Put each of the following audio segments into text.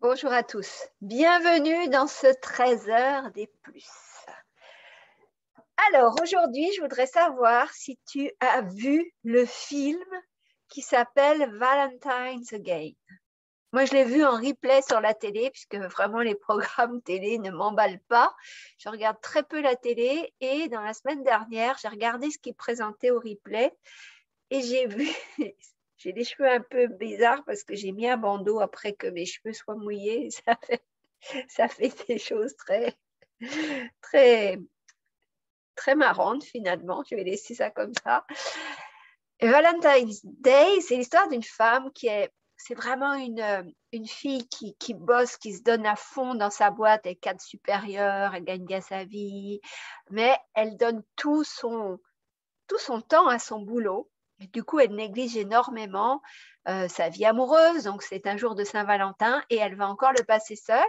Bonjour à tous, bienvenue dans ce 13h des plus. Alors aujourd'hui, je voudrais savoir si tu as vu le film qui s'appelle Valentine's Again. Moi, je l'ai vu en replay sur la télé puisque vraiment les programmes télé ne m'emballent pas. Je regarde très peu la télé et dans la semaine dernière, j'ai regardé ce qui est présenté au replay et j'ai vu, j'ai des cheveux un peu bizarres parce que j'ai mis un bandeau après que mes cheveux soient mouillés. Ça fait des choses très, très, très marrantes finalement. Je vais laisser ça comme ça. Et Valentine's Day, c'est l'histoire d'une femme c'est vraiment une fille qui bosse, qui se donne à fond dans sa boîte, elle est cadre supérieur, elle gagne bien sa vie, mais elle donne tout son temps à son boulot. Et du coup, elle néglige énormément sa vie amoureuse. Donc, c'est un jour de Saint-Valentin et elle va encore le passer seule.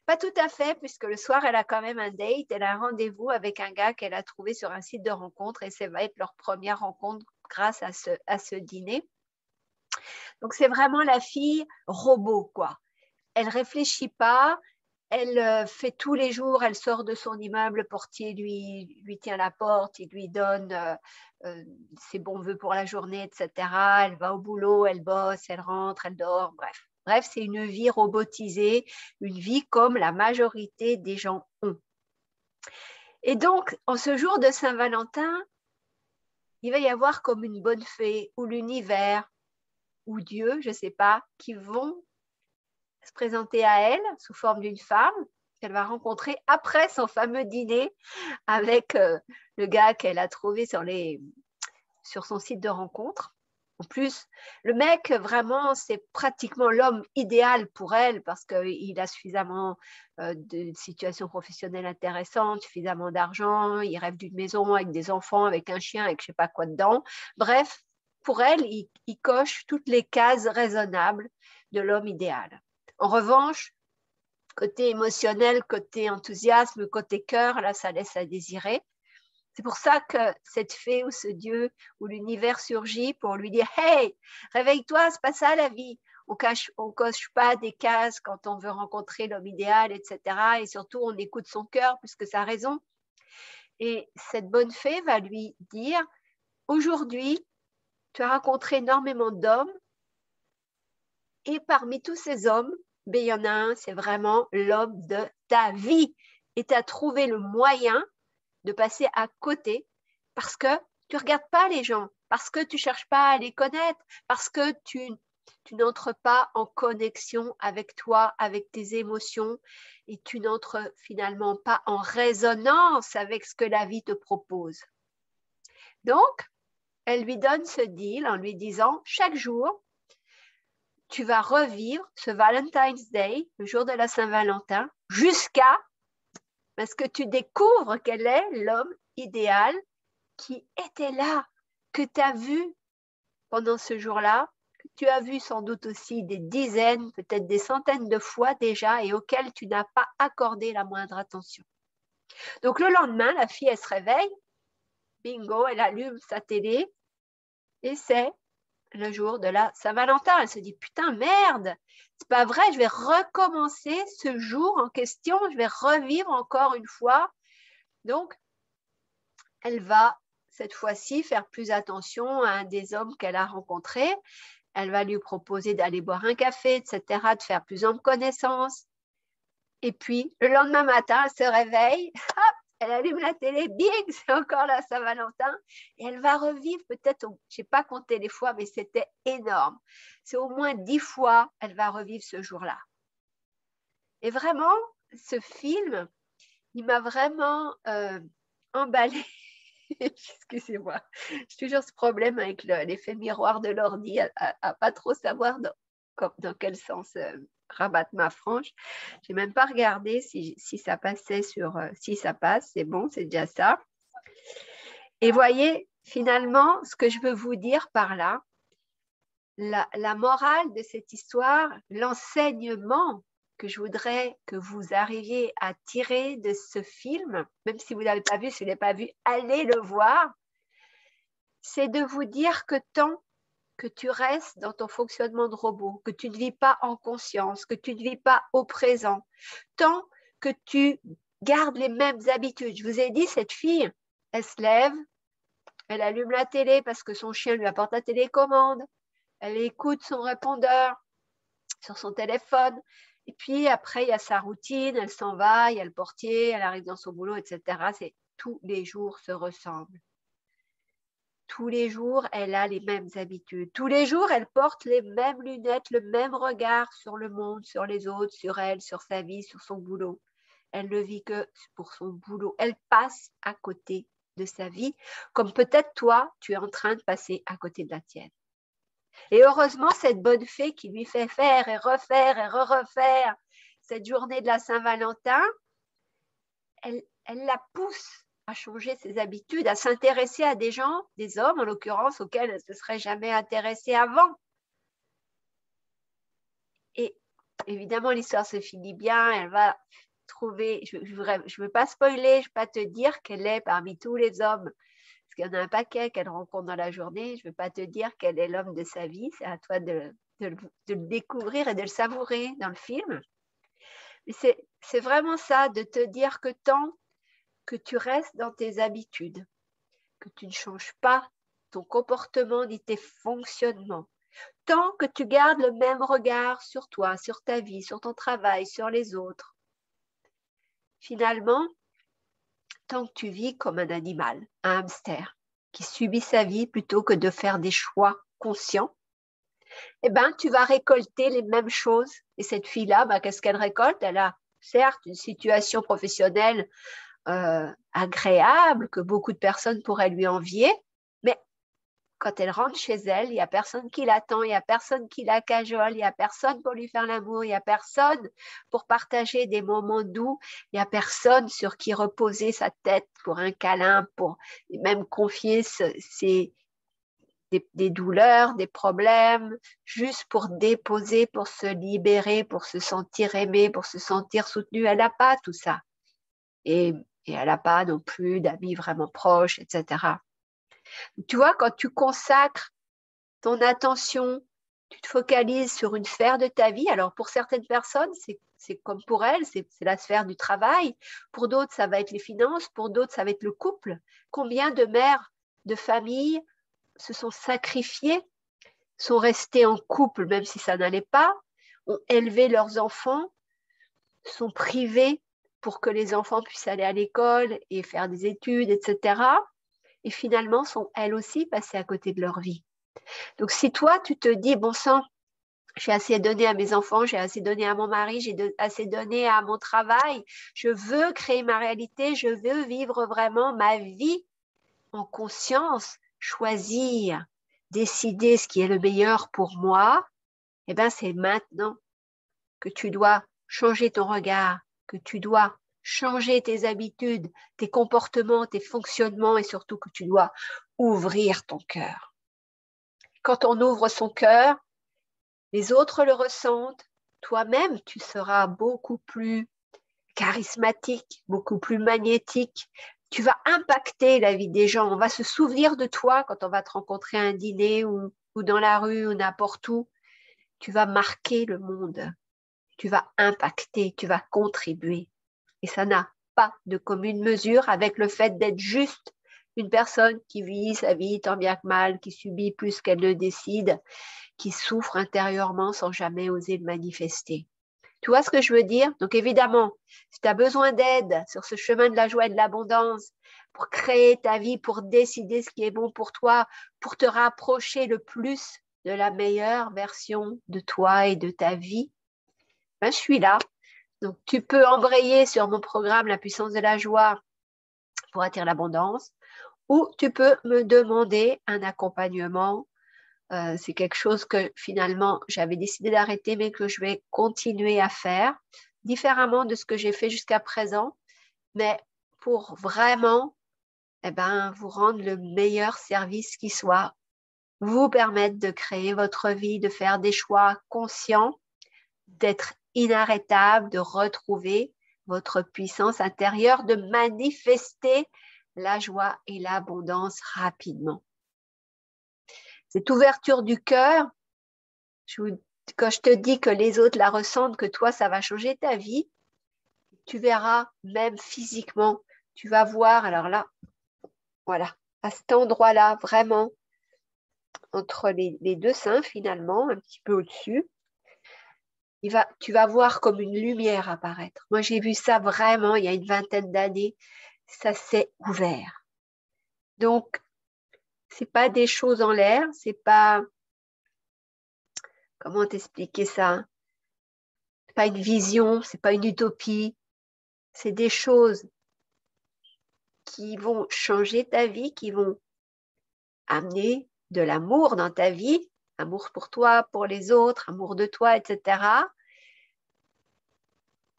Pas tout à fait, puisque le soir, elle a quand même un date. Elle a un rendez-vous avec un gars qu'elle a trouvé sur un site de rencontre et ça va être leur première rencontre grâce à ce dîner. Donc, c'est vraiment la fille robot, quoi. Elle réfléchit pas. Elle fait tous les jours, elle sort de son immeuble, le portier lui tient la porte, il lui donne ses bons voeux pour la journée, etc. Elle va au boulot, elle bosse, elle rentre, elle dort, bref. Bref, c'est une vie robotisée, une vie comme la majorité des gens ont. Et donc, en ce jour de Saint-Valentin, il va y avoir comme une bonne fée ou l'univers ou Dieu, je ne sais pas, qui vont se présenter à elle sous forme d'une femme qu'elle va rencontrer après son fameux dîner avec le gars qu'elle a trouvé sur son site de rencontre. En plus, le mec, vraiment, c'est pratiquement l'homme idéal pour elle parce qu'il a suffisamment de situations professionnelles intéressantes, suffisamment d'argent, il rêve d'une maison avec des enfants, avec un chien, avec je ne sais pas quoi dedans. Bref, pour elle, il coche toutes les cases raisonnables de l'homme idéal. En revanche, côté émotionnel, côté enthousiasme, côté cœur, là, ça laisse à désirer. C'est pour ça que cette fée ou ce dieu ou l'univers surgit pour lui dire « Hey, réveille-toi, c'est pas ça la vie. On coche pas des cases quand on veut rencontrer l'homme idéal, etc. Et surtout, on écoute son cœur puisque ça a raison. » Et cette bonne fée va lui dire « Aujourd'hui, tu as rencontré énormément d'hommes et parmi tous ces hommes, il y en a un, c'est vraiment l'homme de ta vie. Et tu as trouvé le moyen de passer à côté parce que tu ne regardes pas les gens, parce que tu ne cherches pas à les connaître, parce que tu n'entres pas en connexion avec toi, avec tes émotions, et tu n'entres finalement pas en résonance avec ce que la vie te propose. Donc, elle lui donne ce deal en lui disant, chaque jour, tu vas revivre ce Valentine's Day, le jour de la Saint-Valentin, jusqu'à ce que tu découvres quel est l'homme idéal qui était là, que tu as vu pendant ce jour-là, que tu as vu sans doute aussi des dizaines, peut-être des centaines de fois déjà et auquel tu n'as pas accordé la moindre attention. Donc le lendemain, la fille, elle se réveille, bingo, elle allume sa télé et c'est le jour de la Saint-Valentin. Elle se dit, putain, merde, c'est pas vrai, je vais recommencer ce jour en question, je vais revivre encore une fois. Donc, elle va cette fois-ci faire plus attention à un des hommes qu'elle a rencontré. Elle va lui proposer d'aller boire un café, etc., de faire plus en connaissance. Et puis, le lendemain matin, elle se réveille, hop, elle allume la télé, bing, c'est encore la Saint-Valentin. Et elle va revivre peut-être, je n'ai pas compté les fois, mais c'était énorme. C'est au moins 10 fois, elle va revivre ce jour-là. Et vraiment, ce film, il m'a vraiment emballée. Excusez-moi, j'ai toujours ce problème avec l'effet miroir de l'ordi, à pas trop savoir dans quel sens rabattre ma frange. Je n'ai même pas regardé si ça passait si ça passe, c'est bon, c'est déjà ça. Et voyez, finalement, ce que je veux vous dire par là, la morale de cette histoire, l'enseignement que je voudrais que vous arriviez à tirer de ce film, même si vous ne l'avez pas vu, si vous ne l'avez pas vu, allez le voir, c'est de vous dire que tant que tu restes dans ton fonctionnement de robot, que tu ne vis pas en conscience, que tu ne vis pas au présent, tant que tu gardes les mêmes habitudes. Je vous ai dit, cette fille, elle se lève, elle allume la télé parce que son chien lui apporte la télécommande, elle écoute son répondeur sur son téléphone, et puis après, il y a sa routine, elle s'en va, il y a le portier, elle arrive dans son boulot, etc. C'est tous les jours se ressemblent. Tous les jours, elle a les mêmes habitudes. Tous les jours, elle porte les mêmes lunettes, le même regard sur le monde, sur les autres, sur elle, sur sa vie, sur son boulot. Elle ne vit que pour son boulot. Elle passe à côté de sa vie, comme peut-être toi, tu es en train de passer à côté de la tienne. Et heureusement, cette bonne fée qui lui fait faire et refaire cette journée de la Saint-Valentin, elle la pousse à changer ses habitudes, à s'intéresser à des gens, des hommes en l'occurrence, auxquels elle ne se serait jamais intéressée avant. Et évidemment, l'histoire se finit bien, elle va trouver, je ne veux pas spoiler, je ne veux pas te dire qu'elle est parmi tous les hommes, parce qu'il y en a un paquet qu'elle rencontre dans la journée, je ne veux pas te dire qu'elle est l'homme de sa vie, c'est à toi de le découvrir et de le savourer dans le film. Mais c'est vraiment ça, de te dire que tant que tu restes dans tes habitudes, que tu ne changes pas ton comportement ni tes fonctionnements, tant que tu gardes le même regard sur toi, sur ta vie, sur ton travail, sur les autres, finalement, tant que tu vis comme un animal, un hamster, qui subit sa vie plutôt que de faire des choix conscients, eh ben, tu vas récolter les mêmes choses. Et cette fille-là, qu'est-ce qu'elle récolte? Elle a certes une situation professionnelle agréable que beaucoup de personnes pourraient lui envier, mais quand elle rentre chez elle, il n'y a personne qui l'attend, il n'y a personne qui la cajole, il n'y a personne pour lui faire l'amour, il n'y a personne pour partager des moments doux, il n'y a personne sur qui reposer sa tête pour un câlin, pour même confier des douleurs, des problèmes, juste pour déposer, pour se libérer, pour se sentir aimée, pour se sentir soutenue. Elle n'a pas tout ça. Et elle n'a pas non plus d'amis vraiment proches, etc. Tu vois, quand tu consacres ton attention, tu te focalises sur une sphère de ta vie. Alors, pour certaines personnes, c'est comme pour elles, c'est la sphère du travail. Pour d'autres, ça va être les finances. Pour d'autres, ça va être le couple. Combien de mères de familles se sont sacrifiées, sont restées en couple, même si ça n'allait pas, ont élevé leurs enfants, sont privées pour que les enfants puissent aller à l'école et faire des études, etc. Et finalement, sont elles aussi passées à côté de leur vie. Donc, si toi, tu te dis, bon sang, j'ai assez donné à mes enfants, j'ai assez donné à mon mari, j'ai assez donné à mon travail, je veux créer ma réalité, je veux vivre vraiment ma vie en conscience, choisir, décider ce qui est le meilleur pour moi, eh bien, c'est maintenant que tu dois changer ton regard, que tu dois changer tes habitudes, tes comportements, tes fonctionnements et surtout que tu dois ouvrir ton cœur. Quand on ouvre son cœur, les autres le ressentent, toi-même, tu seras beaucoup plus charismatique, beaucoup plus magnétique. Tu vas impacter la vie des gens. On va se souvenir de toi quand on va te rencontrer à un dîner ou dans la rue ou n'importe où. Tu vas marquer le monde. Tu vas impacter, tu vas contribuer. Et ça n'a pas de commune mesure avec le fait d'être juste une personne qui vit sa vie tant bien que mal, qui subit plus qu'elle ne décide, qui souffre intérieurement sans jamais oser le manifester. Tu vois ce que je veux dire? Donc évidemment, si tu as besoin d'aide sur ce chemin de la joie et de l'abondance, pour créer ta vie, pour décider ce qui est bon pour toi, pour te rapprocher le plus de la meilleure version de toi et de ta vie, je suis là. Donc tu peux embrayer sur mon programme La puissance de la joie pour attirer l'abondance, ou tu peux me demander un accompagnement. C'est quelque chose que finalement j'avais décidé d'arrêter, mais que je vais continuer à faire différemment de ce que j'ai fait jusqu'à présent, mais pour vraiment vous rendre le meilleur service qui soit, vous permettre de créer votre vie, de faire des choix conscients, d'être inarrêtable, de retrouver votre puissance intérieure, de manifester la joie et l'abondance rapidement. Cette ouverture du cœur, quand je te dis que les autres la ressentent, que toi, ça va changer ta vie, tu verras même physiquement, tu vas voir, alors là, voilà, à cet endroit-là, vraiment, entre les deux seins finalement, un petit peu au-dessus, tu vas voir comme une lumière apparaître. Moi, j'ai vu ça vraiment il y a une vingtaine d'années, ça s'est ouvert. Donc, c'est pas des choses en l'air, c'est pas, comment t'expliquer ça? C'est pas une vision, c'est pas une utopie, c'est des choses qui vont changer ta vie, qui vont amener de l'amour dans ta vie, amour pour toi, pour les autres, amour de toi, etc.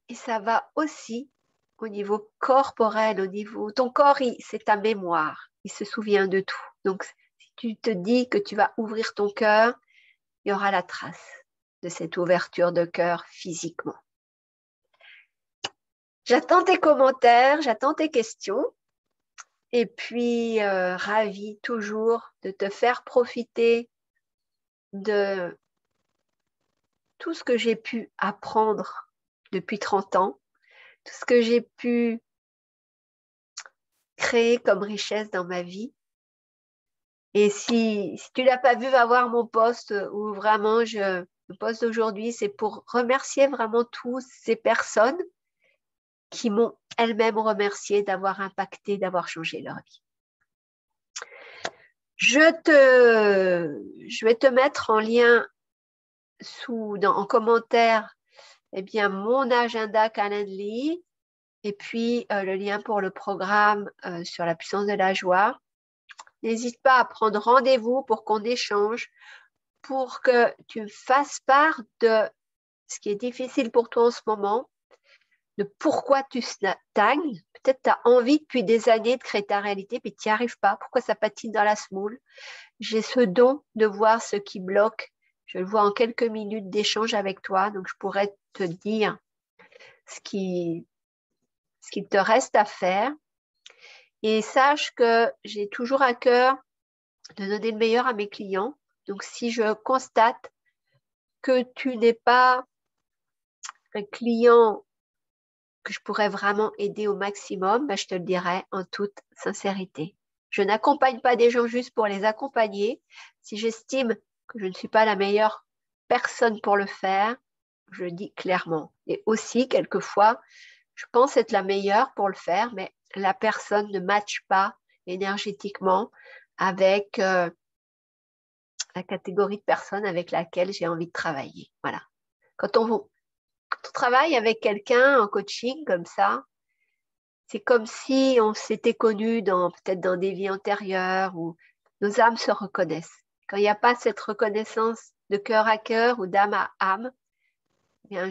Et ça va aussi au niveau corporel, au niveau... Ton corps, c'est ta mémoire, il se souvient de tout. Donc, si tu te dis que tu vas ouvrir ton cœur, il y aura la trace de cette ouverture de cœur physiquement. J'attends tes commentaires, j'attends tes questions. Et puis, ravie toujours de te faire profiter de tout ce que j'ai pu apprendre depuis 30 ans, tout ce que j'ai pu créer comme richesse dans ma vie. Et si tu n'as pas vu, va voir mon post où vraiment le post d'aujourd'hui, c'est pour remercier vraiment toutes ces personnes qui m'ont elles-mêmes remercié d'avoir impacté, d'avoir changé leur vie. Je vais te mettre en lien en commentaire mon agenda Calendly et puis le lien pour le programme sur la puissance de la joie. N'hésite pas à prendre rendez-vous pour qu'on échange, pour que tu me fasses part de ce qui est difficile pour toi en ce moment, de pourquoi tu stagnes. Peut-être tu as envie depuis des années de créer ta réalité, mais tu n'y arrives pas. Pourquoi ça patine dans la semoule? J'ai ce don de voir ce qui bloque. Je le vois en quelques minutes d'échange avec toi, donc je pourrais te dire ce qu'il te reste à faire. Et sache que j'ai toujours à cœur de donner le meilleur à mes clients. Donc, si je constate que tu n'es pas un client que je pourrais vraiment aider au maximum, je te le dirai en toute sincérité. Je n'accompagne pas des gens juste pour les accompagner. Si j'estime que je ne suis pas la meilleure personne pour le faire, je le dis clairement. Et aussi, quelquefois, je pense être la meilleure pour le faire, mais la personne ne matche pas énergétiquement avec la catégorie de personnes avec laquelle j'ai envie de travailler. Voilà. Quand on travaille avec quelqu'un en coaching comme ça, c'est comme si on s'était connus peut-être dans des vies antérieures où nos âmes se reconnaissent. Quand il n'y a pas cette reconnaissance de cœur à cœur ou d'âme à âme, bien,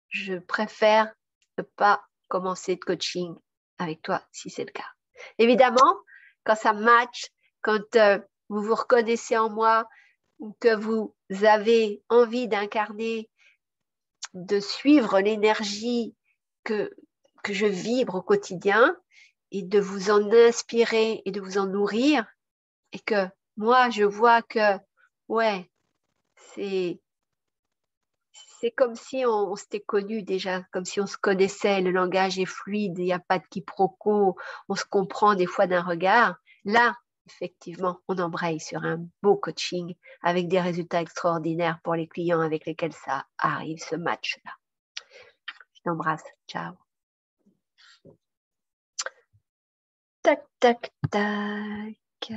je préfère ne pas commencer de coaching avec toi si c'est le cas. Évidemment, quand ça match, quand vous vous reconnaissez en moi ou que vous avez envie d'incarner, de suivre l'énergie que je vibre au quotidien et de vous en inspirer et de vous en nourrir et que moi, je vois que, ouais, c'est comme si on s'était connus déjà, comme si on se connaissait, le langage est fluide, il n'y a pas de quiproquo, on se comprend des fois d'un regard. Là, effectivement, on embraye sur un beau coaching avec des résultats extraordinaires pour les clients avec lesquels ça arrive, ce match-là. Je t'embrasse. Ciao. Tac, tac, tac.